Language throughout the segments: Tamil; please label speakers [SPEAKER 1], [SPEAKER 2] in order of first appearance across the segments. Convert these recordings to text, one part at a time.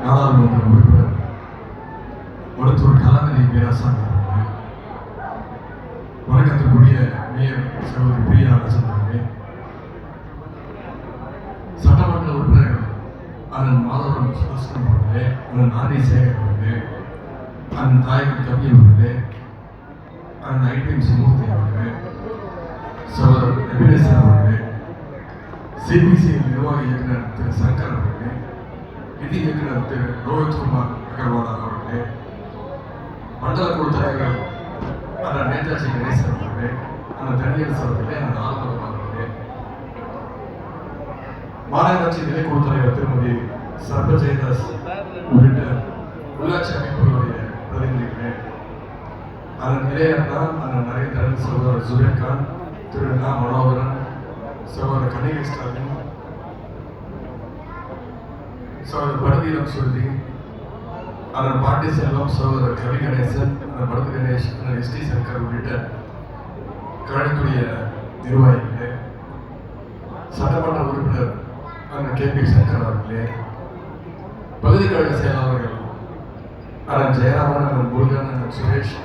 [SPEAKER 1] நாடாளுமன்ற உறுப்பினர் மருத்துவர் கலாநிதி வீராசாமி அவர்களே, வணக்கத்திற்குரிய மேயர் சகோதரி பிரியா ராஜன் அவர்களே, சட்டமன்ற உறுப்பினர்கள் அண்ணன் மாதவரம் சுதர்சனம் அவர்களே, அண்ணன் ஆதி சேகர் அவர்களே, அண்ணன் தாயகர் கவி அவர்களே, அண்ணன் ஐபிஎம் சுமூர்த்தி அவர்களே, சகோதரர் எபினேசன் அவர்களே, சிபிசி நிர்வாக இயக்குனர் திரு சங்கர் அவர்களே, நிதி இயக்குனர் திரு ரோஹித்குமார் அகர்வாலா அவர்களே, மண்டல குழு தலைவர் அண்ணன் நேதாஜி கணேசன் அவர்களே, அண்ணன் தனியரசு அவர்களே, அண்ணன் ஆலமரம் அவர்களே, மாநகராட்சி நிலைக்குழு தலைவர் திருமதி சர்பஜயதாஸ் உள்ளிட்ட உள்ளாட்சி அமைப்புகளுடைய பிரதிநிதிகளே, அண்ணன் இளையண்ணா, அண்ணன் நரேந்திரன், சகோதரர் ஜுபேர் கான், திரு நா மனோகரன், சகோதரர் கனிகை ஸ்டாலின், சகோதரர் பரதீரம் சுருதி, அண்ணன் பாட்டி செல்வம், சகோதரர் கவி கணேசன், அண்ணன் பரத் கணேஷ், அண்ணன் எஸ் டி சங்கர் உள்ளிட்ட கழகத்துடைய நிர்வாகிகளே, சட்டமன்ற உறுப்பினர் அண்ணன் கே பி சங்கர் அவர்களே, பகுதி கழக செயலாளர்கள் அண்ணன் ஜெயராமன், அண்ணன் முருகன், அண்ணன் சுரேஷ்,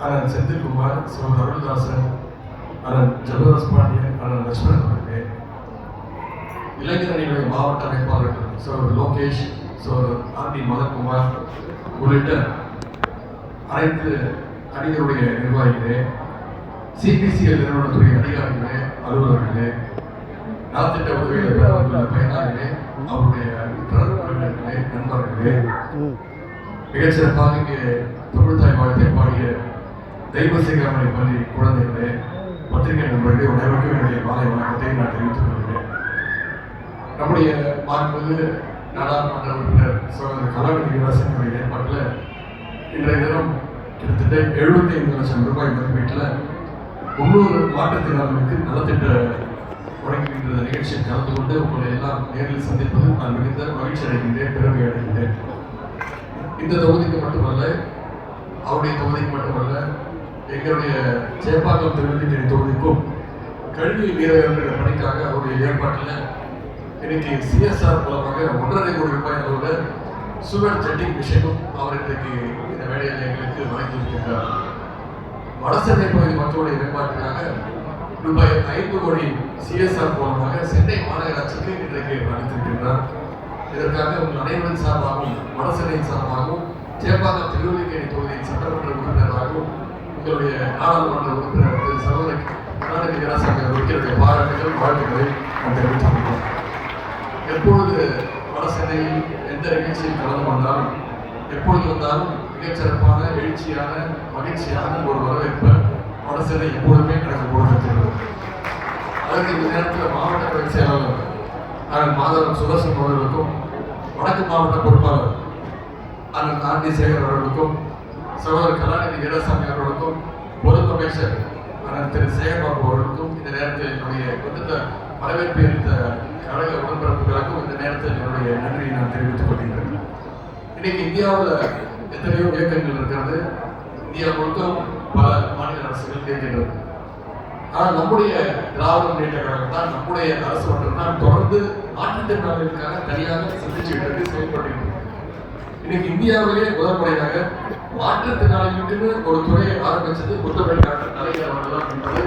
[SPEAKER 1] அண்ணன் செந்தில்குமார், சகோதரர் அருள்தாசன், அண்ணன் ஜபதாஸ் பாண்டியன், அண்ணன் லட்சுமணன் அவர்களே, இளைஞரணிகளுடைய மாவட்ட அமைப்பாளர்கள் சகோதரர் லோகேஷ், சகோதரர் ஆர்டி மதன்குமார் உள்ளிட்ட அனைத்து அணிகளுடைய நிர்வாகிகளே, சிபிசிஎல் நிறுவனத்துடைய அதிகாரிகளே, அலுவலர்களே, நலத்திட்ட உதவிகளை பெற்றுள்ள பயனாளிகளே, அவருடைய உறவினர்களே, நண்பர்களே, மிகச்சிறப்பாக இங்கே தமிழ்தாய் வாழ்த்தை பாடிய தெய்வசிகாமணி பள்ளி குழந்தைகளே, பத்திரிகை நண்பர்களே, அனைவருக்கும் என்னுடைய மாலை வணக்கத்தை நான் தெரிவித்துக் கொள்கிறேன். நம்முடைய மாண்புமிகு நாடாளுமன்ற உறுப்பினர் சகோதரர் கலாநிதி வீராசாமியுடைய ஏற்பாட்டில் இன்றைய தினம் கிட்டத்தட்ட 75 லட்சம் ரூபாய் மதிப்பீட்டில் 300 மாற்றுத்திறனாளிகளுக்கு நலத்திட்ட வழங்குகின்ற நிகழ்ச்சியில் கலந்து கொண்டு உங்களை எல்லாம் நேரில் சந்திப்பது நான் மிகுந்த மகிழ்ச்சி அடைகின்றேன், பெருமை அடைகின்றேன். இந்த தொகுதிக்கு மட்டுமல்ல, அவருடைய தொகுதிக்கு மட்டுமல்ல, எங்களுடைய சேப்பாக்கம் திருநெல்வேலி தொகுதிக்கும் கல்வி வீரர்கள் பணிக்காக அவருடைய ஏற்பாட்டில் இன்னைக்கு சிஎஸ்ஆர் மூலமாக 1.5 கோடி ரூபாய் அளவில் சுகர் ஜெட்டிங் மிஷனும் அவர் இன்றைக்கு இந்த வேலையில் எங்களுக்கு வழங்கியிருக்கின்றார். வடசென்னை பகுதி மக்களுடைய மேம்பாட்டுக்காக ரூபாய் 5 கோடி சிஎஸ்ஆர் மூலமாக சென்னை மாநகராட்சிக்கு இன்றைக்கு அளித்திருக்கின்றார். இதற்காக உங்கள் அனைவரின் சார்பாகவும் வடசென்னையின் சார்பாகவும் சேப்பாக்கம் திருவல்லிக்கேணி தொகுதியின் சட்டமன்ற உறுப்பினராகவும் உங்களுடைய நாடாளுமன்ற உறுப்பினர் திரு சகோதரி கலாநிதி வீராசாமி அவர்களுடைய பாராட்டுகள், வாழ்த்துக்களை நான் தெரிவித்துக் கொள்கிறேன். எப்பொழுது வடசென்னையில் எந்த நிகழ்ச்சியில் கலந்து வந்தாலும், எப்பொழுது வந்தாலும் மிகச்சிறப்பான எழுச்சியான மகிழ்ச்சியான ஒரு வரவேற்பை வடசென்னை எப்பொழுதுமே எனக்கு கொடுக்கிறது. அதற்கு இந்த நேரத்தில் மாவட்ட கழக செயலாளர் அண்ணன் மாதவரம் சுதர்சன் அவர்களுக்கும், வடக்கு மாவட்ட பொறுப்பாளர் அண்ணன் ஆர்டி சேகர் அவர்களுக்கும், சகோதரர் கலாநிதி வீராசாமி அவர்களுக்கும், பொறுப்பு அமைச்சர் அண்ணன் திரு சேகர்பாபு அவர்களுக்கும் இந்த நேரத்தில் என்னுடைய கொடுத்த வரவேற்பு அளித்த கழக உடன்பிறப்புகளுக்கும் இந்த நேரத்தில் என்னுடைய நன்றியை நான் தெரிவித்துக் கொள்கின்றேன். இன்னைக்கு இந்தியாவில் எத்தனையோ இயக்கங்கள் இருக்கிறது, இந்தியா முழுக்க பல மாநில அரசுகள் இயக்கின்றது. ஆனால் நம்முடைய திராவிட முன்னேற்ற கழகம் தான், நம்முடைய அரசு மட்டும்தான் தொடர்ந்து மாற்றுத்திறனாளிகளுக்காக தனியாக சிந்திச்சுட்டு செயல்பட்டு இன்னைக்கு இந்தியாவிலேயே முதல் முறையாக மாற்றுத்திறனாளிகளுக்குன்னு ஒரு துறையை ஆரம்பிச்சது முத்தமிழ் டாக்டர் கலைஞர் அவர்கள் தான் என்பது